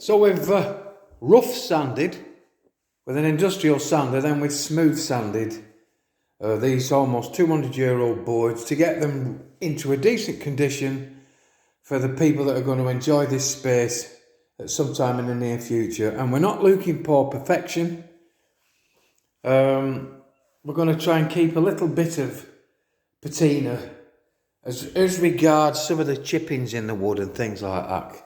So we've rough sanded with an industrial sander, then we've smooth sanded these almost 200-year-old boards to get them into a decent condition for the people that are going to enjoy this space at some time in the near future. And we're not looking for perfection. We're going to try and keep a little bit of patina as regards some of the chippings in the wood and things like that.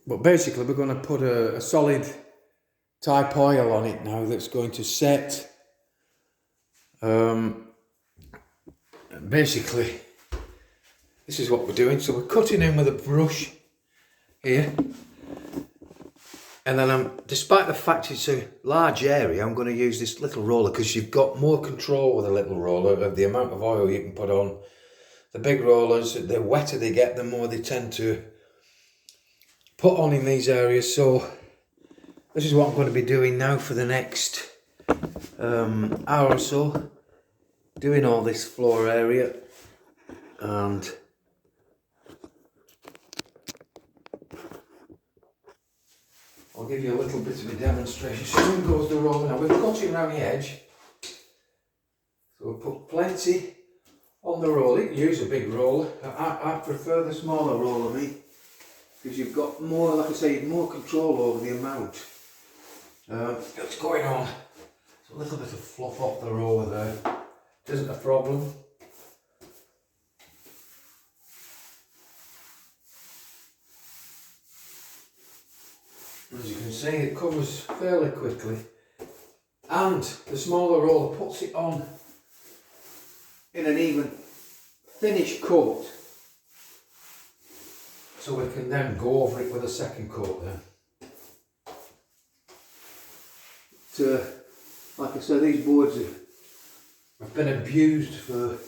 But basically we're going to put a solid type oil on it now that's going to set. Basically this is what we're doing. So we're cutting in with a brush here, and then despite the fact it's a large area, I'm going to use this little roller because you've got more control with a little roller of the amount of oil you can put on. The big rollers, the wetter they get, the more they tend to put on in these areas. So this is what I'm going to be doing now for the next hour or so, doing all this floor area. And I'll give you a little bit of a demonstration. So in goes the roller. Now we're cutting around the edge, so we'll put plenty on the roller. You can use a big roller. I prefer the smaller roller, because you've got more, like I say, more control over the amount that's going on. So a little bit of fluff off the roller there isn't a problem. As you can see, it covers fairly quickly, and the smaller roller puts it on in an even finish coat, so we can then go over it with a second coat then. Like I said, these boards have been abused for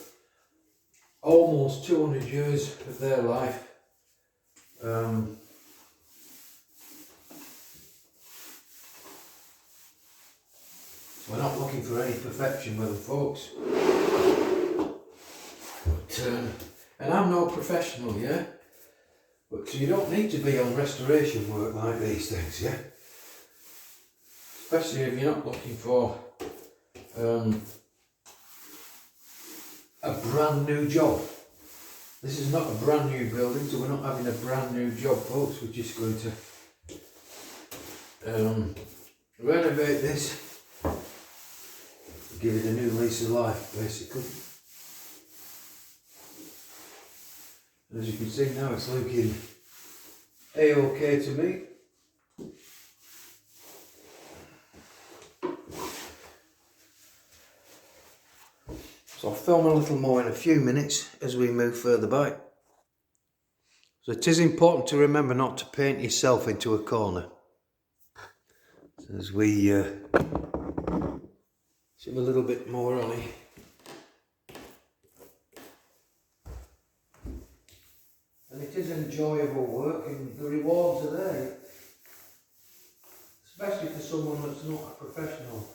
almost 200 years of their life. We're not looking for any perfection with them, folks. But, and I'm no professional, yeah? But you don't need to be on restoration work like these things, yeah? Especially if you're not looking for a brand new job. This is not a brand new building, so we're not having a brand new job, folks. We're just going to renovate this, give it a new lease of life, basically. As you can see now, it's looking A-OK to me. So I'll film a little more in a few minutes as we move further by. So it is important to remember not to paint yourself into a corner. So as we shove a little bit more on it. And it is enjoyable work, and the rewards are there. Especially for someone that's not a professional.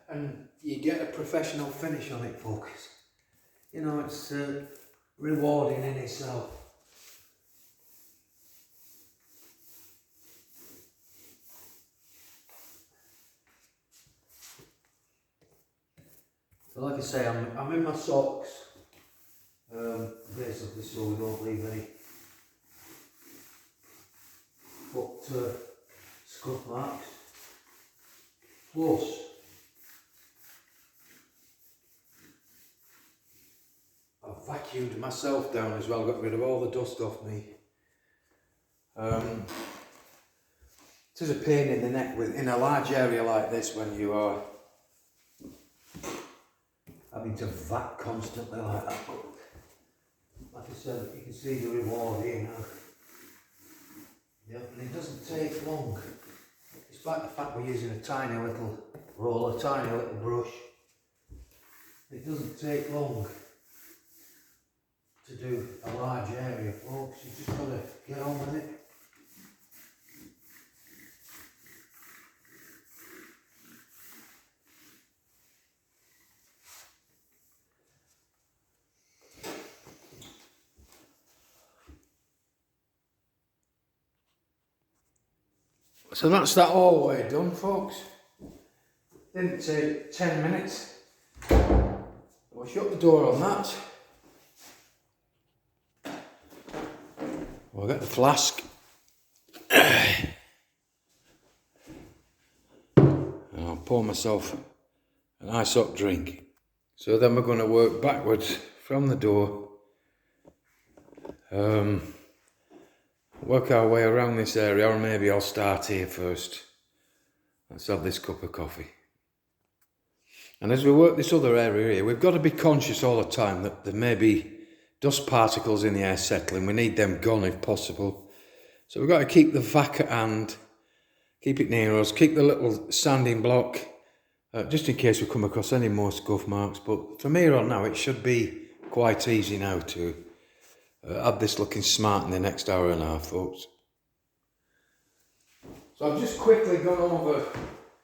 And you get a professional finish on it, folks. You know, it's rewarding in itself. So like I say, I'm in my socks, basically, so we don't leave any foot scuff marks. Plus, I've vacuumed myself down as well, got rid of all the dust off me. It is a pain in the neck in a large area like this when you are having to vac constantly like that. Like I said, you can see the reward here now. Yep, and it doesn't take long. Despite the fact we're using a tiny little roller, tiny little brush, it doesn't take long to do a large area, folks. You just got to get on with it. So that's that all the way done, folks. Didn't take 10 minutes. We'll shut the door on that. We'll get the flask. And I'll pour myself a nice hot drink. So then we're going to work backwards from the door. Work our way around this area, or maybe I'll start here first. Let's have this cup of coffee. And as we work this other area here, we've got to be conscious all the time that there may be dust particles in the air settling. We need them gone if possible. So we've got to keep the vac at hand, keep it near us, keep the little sanding block, just in case we come across any more scuff marks. But from here on now, it should be quite easy now to have this looking smart in the next hour and a half, folks. So I've just quickly gone over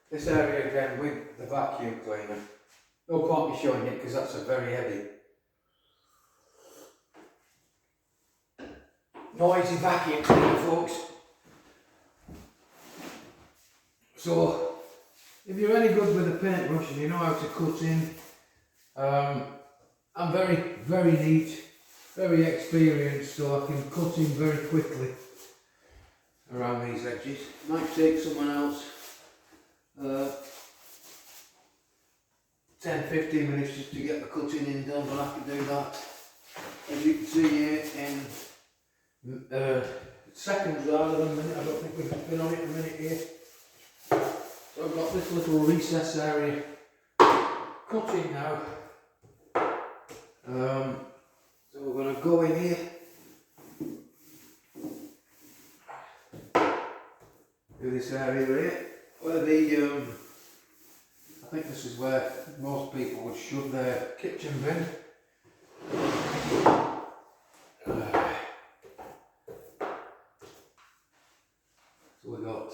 this area again with the vacuum cleaner. No point me showing it because that's a very heavy, noisy vacuum cleaner, folks. So if you're any good with a paintbrush and you know how to cut in, I'm very, very neat, very experienced, so I can cut in very quickly around these edges. Might take someone else 10-15 minutes just to get the cutting in done, but I can do that, as you can see here, in seconds rather than a minute. I don't think we've been on it a minute here. So I've got this little recess area cutting now. So we're going to go in here, do this area here, where the I think this is where most people would shove their kitchen bin. So we got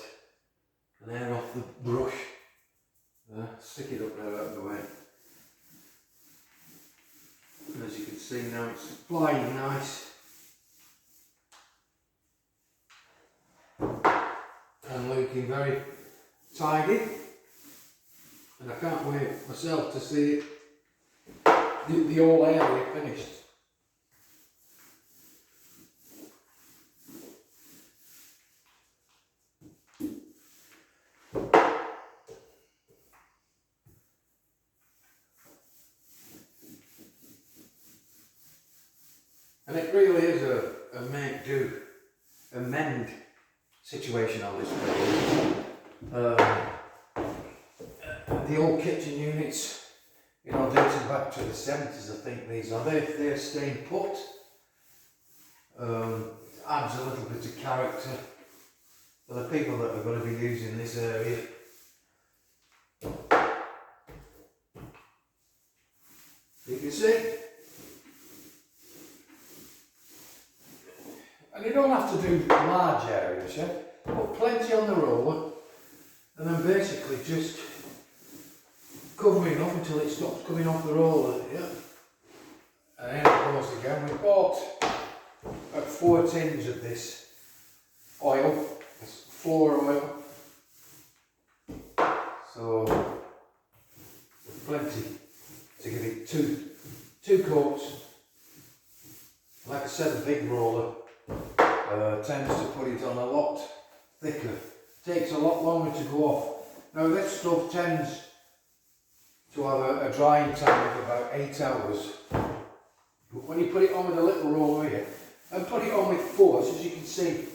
an air off the brush. Stick it up there out of the way. And as you can see now, it's flying nice. And looking very tidy. And I can't wait myself to see it, the whole area finished. And it really is a make do, amend situation on this building. The old kitchen units, you know, dating back to the 70s, I think these are. They're staying put. Adds a little bit of character for the people that are going to be using this area. You can see. And you don't have to do large areas, yeah? Put plenty on the roller and then basically just covering up until it stops coming off the roller, yeah? And then it goes again. We bought about 4 tins of this oil, this floor oil. So plenty to give it two coats. Like I said, a big roller tends to put it on a lot thicker. Takes a lot longer to go off. Now this stuff tends to have a drying time of about 8 hours. But when you put it on with a little roller here, and put it on with force, as you can see,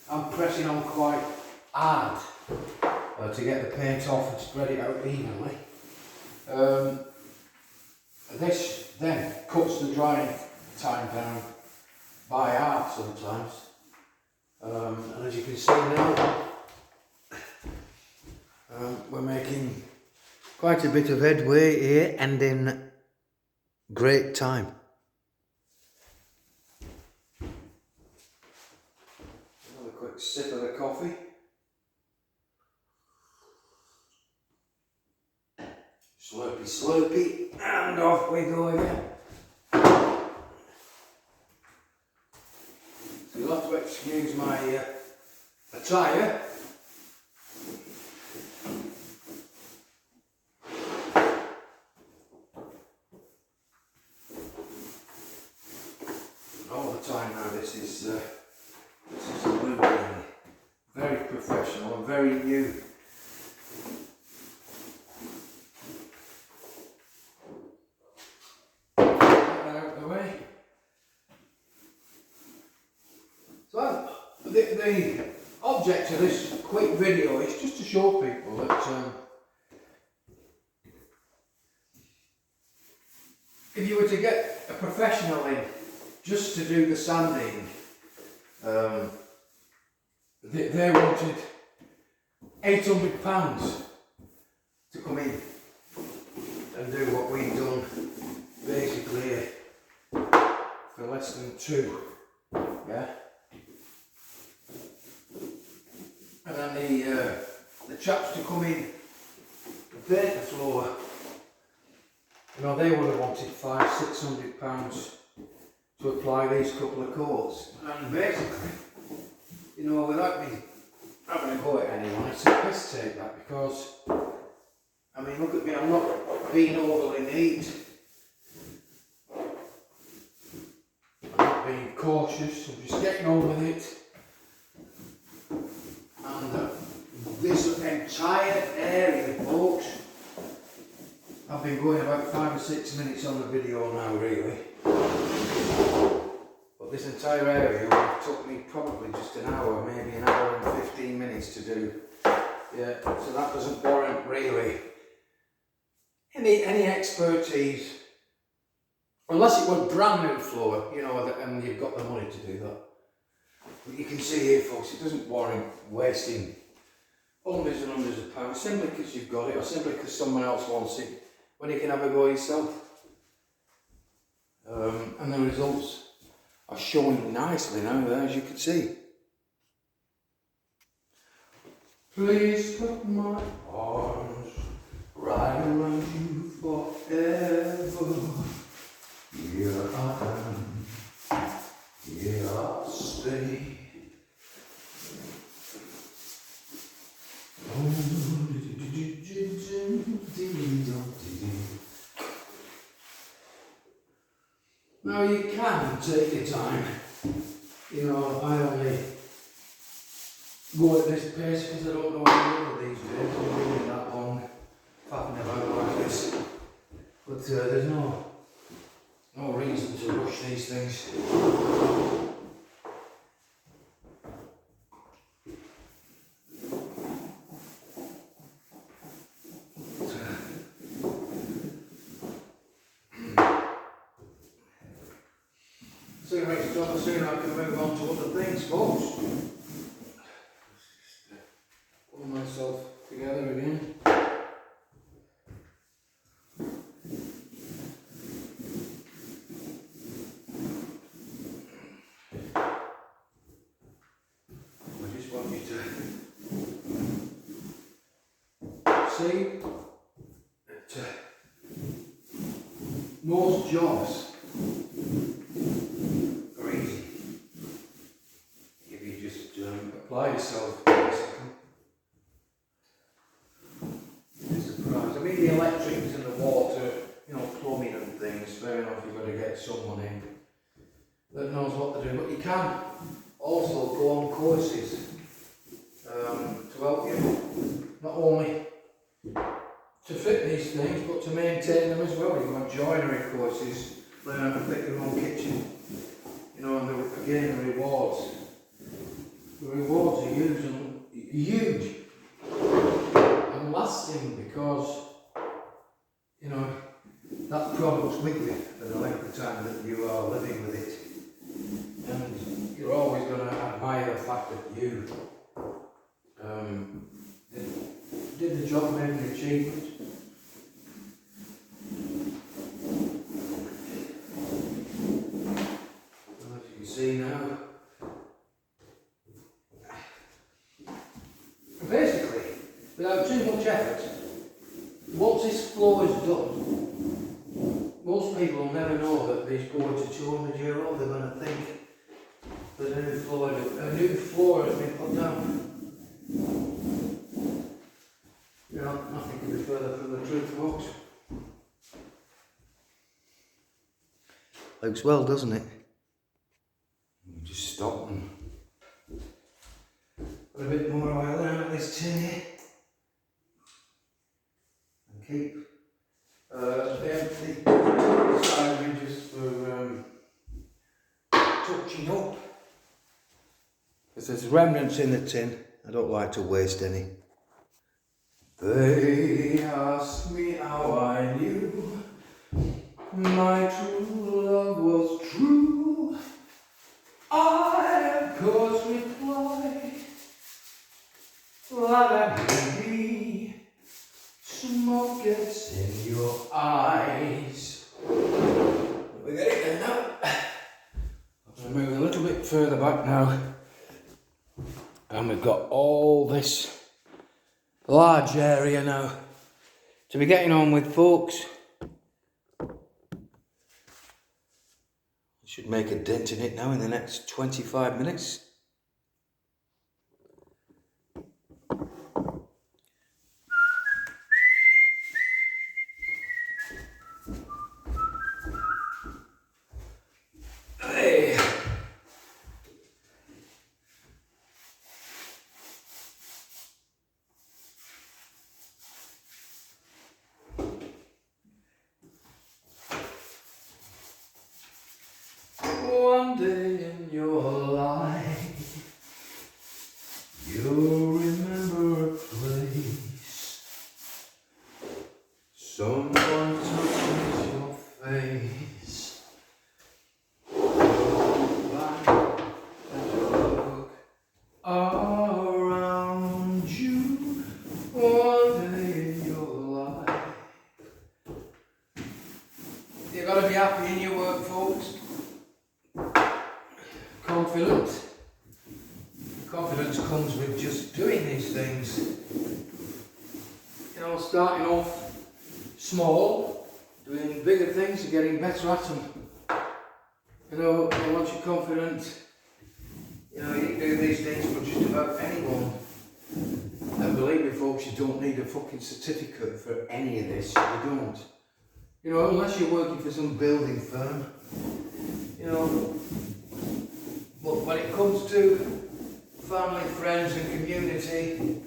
I'm pressing on quite hard to get the paint off and spread it out evenly. This then cuts the drying time down by half sometimes. And as you can see now, we're making quite a bit of headway here and in great time. Another quick sip of the coffee. Slurpy slurpy, and off we go again. So you'll have to excuse my attire. all the time now. This is absolutely very professional and very new. Get that out of the way. So the object of this quick video is just to show people that if you were to get a professional in just to do the sanding, they wanted £800 to come in and do what we've done basically for less than £2, yeah. And then the chaps to come in and paint the floor, you know, they would have wanted £500–600 to apply these couple of coats. And basically, you know, without me having a go at anyone, it's a piss take that, because, I mean, look at me, I'm not being overly neat. I'm not being cautious, I'm just getting on with it. And this entire area, folks, I've been going about 5 or 6 minutes on the video now, really. But this entire area took me probably just an hour, maybe an hour and 15 minutes to do. Yeah, so that doesn't warrant really any expertise, unless it were brand new floor, you know, and you've got the money to do that. But you can see here, folks, it doesn't warrant wasting hundreds and hundreds of pounds simply because you've got it, or simply because someone else wants it, when you can have a go yourself. And the results are showing nicely now there, as you can see. Please put my arms right around you forever. Here I am, here I'll stay. Now you can take your time. You know, I only go at this pace because I don't know how to do these days. I'm doing that long, faffing about like this. But there's no reason to rush these things. Soon it's done, soon I can move on to other things, folks. Pull myself together again. I just want you to see that most jobs apply yourself, basically. Surprise. I mean, the electrics and the water, you know, plumbing and things, fair enough, you've got to get someone in that knows what to do. But you can also go on courses to help you, not only to fit these things, but to maintain them as well. You have joinery courses, learn how to fit your own kitchen, you know, and again, the rewards. The rewards are huge and lasting, because, you know, that product's with you for the length of time that you are living with it. And you're always going to admire the fact that you did the job, made an achievement. And as you can see now, basically, without too much effort, once this floor is done, most people will never know that these boards are 200-year-old. They're going to think that a new floor has been put down. You know, nothing could be further from the truth, folks. Looks well, doesn't it? You just stop and put a bit more oil in at this tin here. And keep the empty side ridges for touching up. Because there's remnants in the tin, I don't like to waste any. They asked me how I knew my true love was true. I of course replied that maybe smoke gets in your eyes. We get it there now. I'm going to move a little bit further back now. And we've got all this large area now to be getting on with, folks. Should make a dent in it now in the next 25 minutes. Hey. One day in your life, you'll remember a place. Someone touches your face. Go back and look around you. One day in your life. You gotta be happy in your work, folks. Confidence comes with just doing these things. You know, starting off small, doing bigger things and getting better at them. You know, once you're confident, you know, you can do these things for just about anyone. And believe me, folks, you don't need a fucking certificate for any of this. You don't. You know, unless you're working for some building firm. You know, but when it comes to family, friends and community,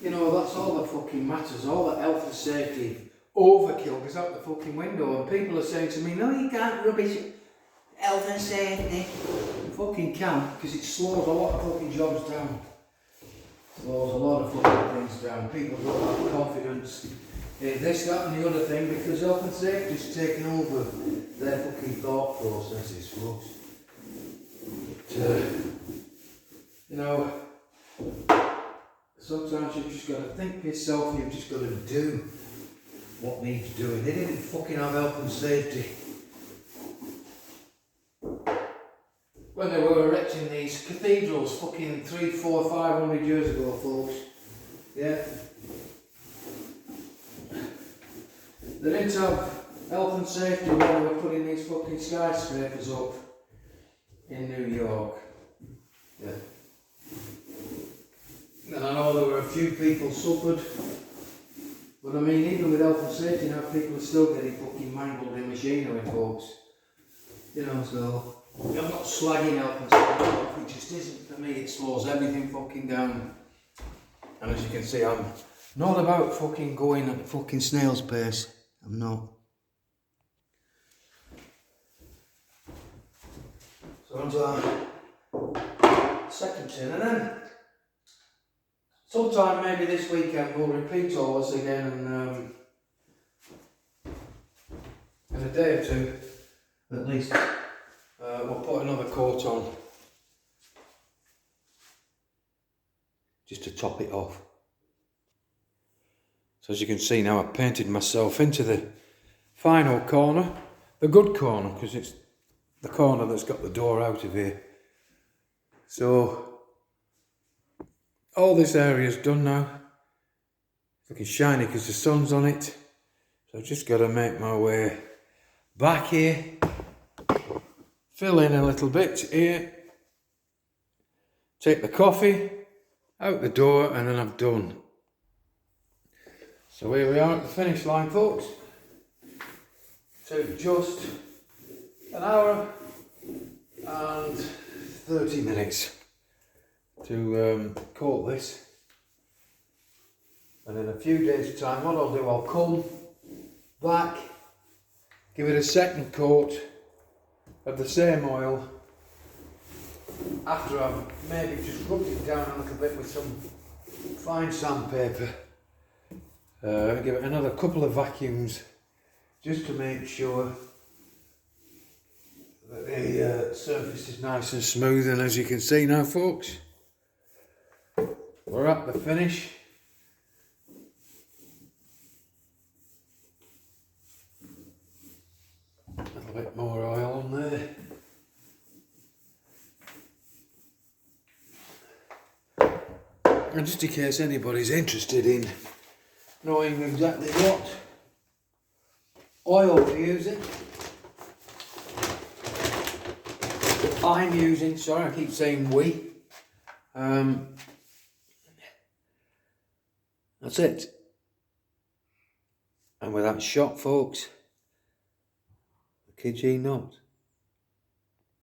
you know, that's all that fucking matters. All that health and safety overkill goes out the fucking window, and people are saying to me, no, you can't rubbish health and safety. You fucking can, because it slows a lot of fucking jobs down. Slows a lot of fucking things down. People don't have confidence in this, that and the other thing because health and safety is taking over their fucking thought processes, folks. You know, sometimes you've just got to think for yourself, you've just got to do what needs doing. They didn't fucking have health and safety when they were erecting these cathedrals fucking 300, 400, 500 years ago, folks. Yeah. They didn't have health and safety when they were putting these fucking skyscrapers up in New York. Yeah. And I know there were a few people suffered, but I mean, even with health and safety now, people are still getting fucking mangled in machinery, folks. You know, so I'm not slagging health and safety, it just isn't for me. It slows everything fucking down. And as you can see, I'm not about fucking going at fucking snail's pace. I'm not. So on to our second tin, and then sometime maybe this weekend we'll repeat all this again, and in a day or two at least we'll put another coat on just to top it off. So as you can see now, I've painted myself into the final corner, the good corner, because it's the corner that's got the door out of here. So all this area is done now. It's looking shiny because the sun's on it. So I've just got to make my way back here, fill in a little bit here, take the coffee out the door, and then I'm done. So here we are at the finish line, folks. Took just an hour and 30 minutes to coat this, and in a few days time what I'll do, I'll come back, give it a second coat of the same oil after I've maybe just rubbed it down a little bit with some fine sandpaper. Give it another couple of vacuums just to make sure that the surface is nice and smooth, and as you can see now folks, we're at the finish. A little bit more oil on there. And just in case anybody's interested in knowing exactly what oil we're using, I'm using, sorry I keep saying we, that's it. And with that shot folks, I kid ye not,